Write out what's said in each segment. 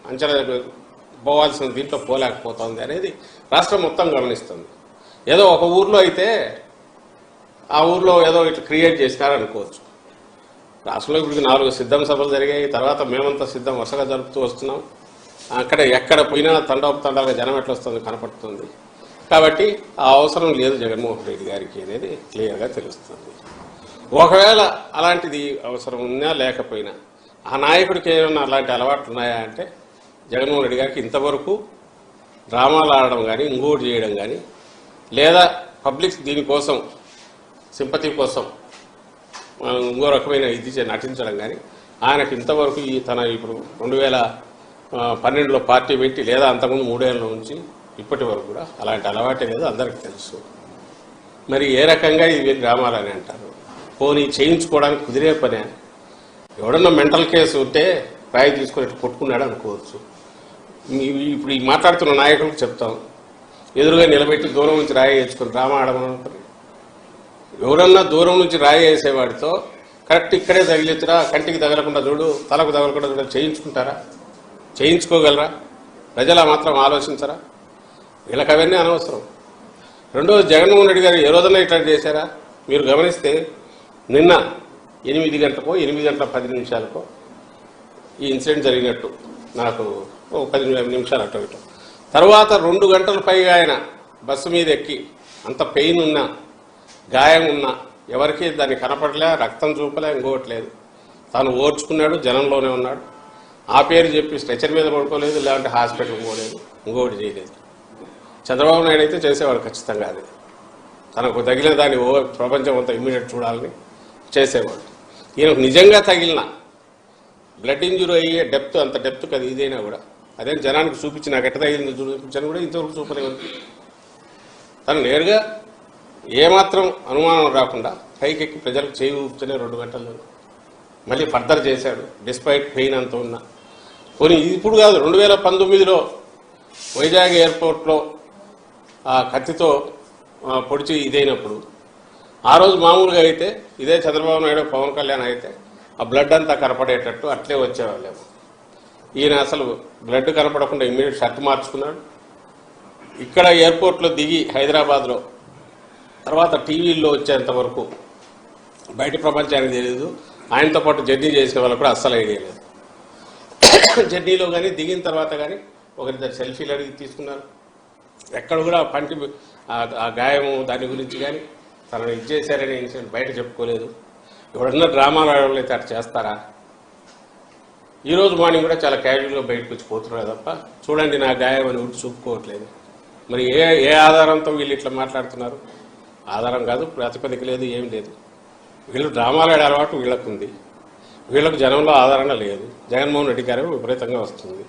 అంచనా పోవాల్సిన దీంట్లో పోలేకపోతుంది అనేది రాష్ట్రం మొత్తం గమనిస్తుంది. ఏదో ఒక ఊర్లో అయితే ఆ ఊర్లో ఏదో ఇట్లా క్రియేట్ చేసినారనుకోవచ్చు. రాష్ట్రంలో ఇప్పుడు 4 సిద్ధం సభలు జరిగాయి. తర్వాత మేమంతా సిద్ధం వరుసగా జరుపుతూ వస్తున్నాం. అక్కడ ఎక్కడ పోయినా తండాలుగా జనం ఎట్లా వస్తుంది కనపడుతుంది. కాబట్టి ఆ అవసరం లేదు జగన్మోహన్ రెడ్డి గారికి అనేది క్లియర్గా తెలుస్తుంది. ఒకవేళ అలాంటిది అవసరం ఉన్నా లేకపోయినా ఆ నాయకుడికి ఏమైనా అలాంటి అలవాట్లు ఉన్నాయా అంటే జగన్మోహన్ రెడ్డి గారికి ఇంతవరకు డ్రామాలు ఆడడం కానీ ఇంకోటి చేయడం కానీ లేదా పబ్లిక్ దీనికోసం సింపతి కోసం ఇంకో రకమైన ఇది నటించడం కానీ ఆయనకు ఇంతవరకు తన ఇప్పుడు 2012లో పార్టీ పెట్టి లేదా అంతకుముందు 3 ఏళ్ళ నుంచి ఇప్పటి వరకు కూడా అలాంటి అలవాటే లేదు, అందరికీ తెలుసు. మరి ఏ రకంగా ఇది డ్రామాలని అంటారు? పోనీ చేయించుకోవడానికి కుదిరే పనే. ఎవడన్నా మెంటల్ కేసు ఉంటే రాయి తీసుకొని కొట్టుకున్నాడు అనుకోవచ్చు. ఇప్పుడు ఈ మాట్లాడుతున్న నాయకులకు చెప్తాం, ఎదురుగా నిలబెట్టి దూరం నుంచి రాయి వేసుకొని డ్రామా ఆడమని. ఎవరన్నా దూరం నుంచి రాయి వేసేవాడితో కరెక్ట్ ఇక్కడే తగిలితురా, కంటికి తగలకుండా చూడు, తలకు తగలకుండా చూడ చేయించుకుంటారా? చేయించుకోగలరా? ప్రజలు మాత్రం ఆలోచించరా? వీళ్ళకి అవన్నీ అనవసరం. రెండోది, జగన్మోహన్ రెడ్డి గారు ఏ రోజున ఇట్లా చేశారా? మీరు గమనిస్తే నిన్న 8 గంటలకో 8 గంటల 10 నిమిషాలకో ఈ ఇన్సిడెంట్ జరిగినట్టు నాకు 10 నిమిషాలు అటు ఇటు. తర్వాత 2 గంటల పైగా ఆయన బస్సు మీద ఎక్కి అంత పెయిన్ ఉన్నా గాయం ఉన్నా ఎవరికి దాన్ని కనపడలే, రక్తం చూపలే, ఇంకోవట్లేదు. తాను ఓర్చుకున్నాడు, జనంలోనే ఉన్నాడు. ఆ పేరు చెప్పి స్ట్రెచర్ మీద పడుకోలేదు, లేదంటే హాస్పిటల్కి పోలేదు, ఇంకోటి చేయలేదు. చంద్రబాబు నాయుడు అయితే చేసేవాడు ఖచ్చితంగా. అది తనకు తగిలిన దాన్ని ప్రపంచం అంతా ఇమ్మీడియట్ చూడాలని చేసేవాడు. ఈయనకు నిజంగా తగిలిన బ్లడ్ ఇంజురీ అయ్యే డెప్త్, అంత డెప్త్ అది ఇదైనా కూడా అదే జనానికి చూపించి నాకు ఎట్ట తగిలింది చూపించాను కూడా ఇంతవరకు చూపలేదు. తను నేరుగా ఏమాత్రం అనుమానం రాకుండా పైకెక్కి ప్రజలకు చేయి ఊపుతూనే 2 గంటల్లో మళ్ళీ ఫర్దర్ చేశాడు, డిస్పైట్ పెయిన్ అంత ఉన్నా. పోనీ ఇప్పుడు కాదు, 2019లో వైజాగ్ ఎయిర్పోర్ట్లో ఆ కత్తితో పొడిచి ఇదైనప్పుడు ఆ రోజు మామూలుగా అయితే ఇదే చంద్రబాబు నాయుడు పవన్ కళ్యాణ్ అయితే ఆ బ్లడ్ అంతా కనపడేటట్టు అట్లే వచ్చేవాళ్ళేమో. ఈయన అసలు బ్లడ్ కనపడకుండా ఇమ్మీడియట్ షర్ట్ మార్చుకున్నాడు. ఇక్కడ ఎయిర్పోర్ట్లో దిగి హైదరాబాద్లో తర్వాత టీవీల్లో వచ్చేంత వరకు బయట ప్రపంచానికి తెలియదు. ఆయనతో పాటు జర్నీ చేసిన వాళ్ళకు కూడా అస్సలు ఐడియా లేదు. జర్నీలో కానీ దిగిన తర్వాత కానీ ఒకరిద్దరు సెల్ఫీలు అడిగి తీసుకున్నారు. ఎక్కడ కూడా పంటి ఆ గాయము దాని గురించి కానీ తనను ఇది చేశారనే ఇన్సిడెంట్ బయట చెప్పుకోలేదు. ఎవడన్నా డ్రామాలు ఆడవాళ్ళు అయితే అట్లా చేస్తారా? ఈరోజు మార్నింగ్ కూడా చాలా క్యాజువల్గా బయటకు వచ్చి పోతున్నారు తప్ప చూడండి నా గాయం అని ఊటి చూపుకోవట్లేదు. మరి ఏ ఆధారంతో వీళ్ళు ఇట్లా మాట్లాడుతున్నారు? ఆధారం కాదు, ప్రాతిపదిక లేదు, ఏం లేదు. వీళ్ళు డ్రామాలు ఆడే అలవాటు వీళ్ళకు ఉంది. వీళ్ళకు జనంలో ఆధారణ లేదు. జగన్మోహన్ రెడ్డి గారు విపరీతంగా వస్తుంది.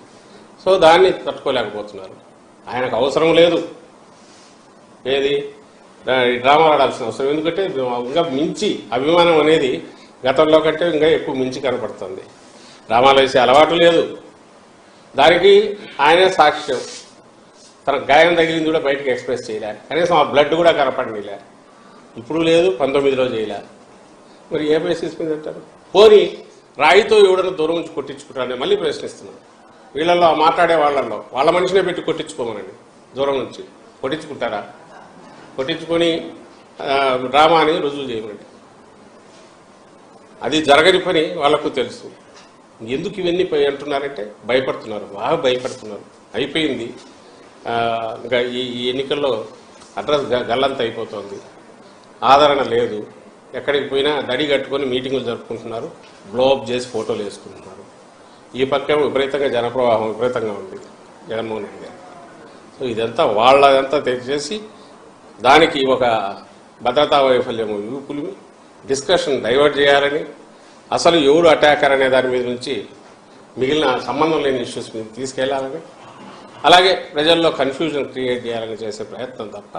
సో దాన్ని తట్టుకోలేకపోతున్నారు. ఆయనకు అవసరం లేదు ఏది డ్రామాలు ఆడాల్సిన అవసరం. ఎందుకంటే ఇంకా మించి అభిమానం అనేది గతంలో కంటే ఇంకా ఎక్కువ మించి కనపడుతుంది. డ్రామాలు వేసే అలవాటు లేదు. దానికి ఆయనే సాక్ష్యం. తన గాయం తగిలింది కూడా బయటకు ఎక్స్ప్రెస్ చేయలే, కనీసం ఆ బ్లడ్ కూడా కనపడనిలే. ఇప్పుడు లేదు, 19లో చేయలే. మరి ఏ బేసిస్ మీద అంటారు? పోనీ రాయితో ఎవడన్నా దూరం నుంచి కొట్టించుకుంటారని మళ్ళీ ప్రశ్నిస్తున్నాను. వీళ్ళల్లో మాట్లాడే వాళ్ళ మనిషినే పెట్టి కొట్టించుకోమనండి. దూరం నుంచి కొట్టించుకుంటారా? కొట్టించుకొని డ్రామా అని రుజువు చేయమనండి. అది జరగని పని వాళ్ళకు తెలుసు. ఎందుకు ఇవన్నీ అంటున్నారంటే భయపడుతున్నారు, బాగా భయపడుతున్నారు. అయిపోయింది, ఇంకా ఈ ఎన్నికల్లో అడ్రస్ గల్లంత అయిపోతుంది. ఆదరణ లేదు. ఎక్కడికి పోయినా దడి కట్టుకొని మీటింగులు జరుపుకుంటున్నారు, బ్లోఅప్ చేసి ఫోటోలు వేసుకుంటున్నారు. ఈ పక్క విపరీతంగా జనప్రవాహం విపరీతంగా ఉంది జగన్మోహన్ రెడ్డి గారు. సో ఇదంతా వాళ్ళదంతా తెచ్చేసి దానికి ఒక భద్రతా వైఫల్యం యూపులు డిస్కషన్ డైవర్ట్ చేయాలని, అసలు ఎవరు అటాకర్ అనే దాని మీద నుంచి మిగిలిన సంబంధం లేని ఇష్యూస్ మీద తీసుకెళ్లాలని, అలాగే ప్రజల్లో కన్ఫ్యూజన్ క్రియేట్ చేయాలని చేసే ప్రయత్నం తప్ప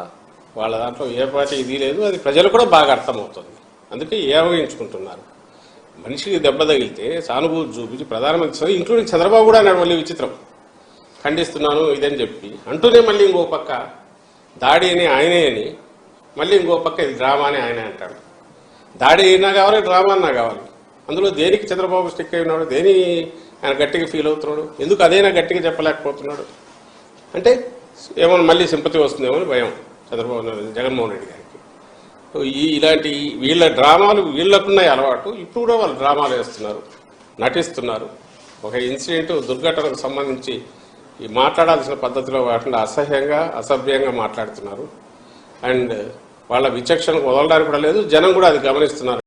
వాళ్ళ దాంట్లో ఏ పార్టీ ఇది లేదు. అది ప్రజలు కూడా బాగా అర్థమవుతుంది. అందుకే ఏవగించుకుంటున్నారు. మనిషికి దెబ్బ తగిలితే సానుభూతి చూపించి ప్రధానమంత్రి ఇంక్లూడింగ్ చంద్రబాబు కూడా అన్నాడు మళ్ళీ విచిత్రం, ఖండిస్తున్నాను ఇదని చెప్పి అంటూనే మళ్ళీ ఇంకో పక్క దాడి అని ఆయనే అని మళ్ళీ ఇంకో పక్క ఇది డ్రామా అని ఆయనే అంటాడు. దాడి అయినా కావాలి, డ్రామా అన్నా కావాలి. అందులో దేనికి చంద్రబాబు స్టిక్ అయి ఉన్నాడు, దేని ఆయన గట్టిగా ఫీల్ అవుతున్నాడు, ఎందుకు అదైనా గట్టిగా చెప్పలేకపోతున్నాడు అంటే ఏమన్నా మళ్ళీ సింపతి వస్తుందేమో అని భయం చంద్రబాబు నాయుడు జగన్మోహన్ రెడ్డి గారికి. ఇలాంటి వీళ్ళ డ్రామాలు వీళ్ళకున్నాయి అలవాటు, ఇప్పుడు కూడా వాళ్ళు డ్రామాలు వేస్తున్నారు, నటిస్తున్నారు. ఒక ఇన్సిడెంట్ దుర్ఘటనకు సంబంధించి ఈ మాట్లాడాల్సిన పద్ధతిలో వాటిని అసహ్యంగా అసభ్యంగా మాట్లాడుతున్నారు. అండ్ వాళ్ళ విచక్షణకు వదలడానికి కూడా లేదు, జనం కూడా అది గమనిస్తున్నారు.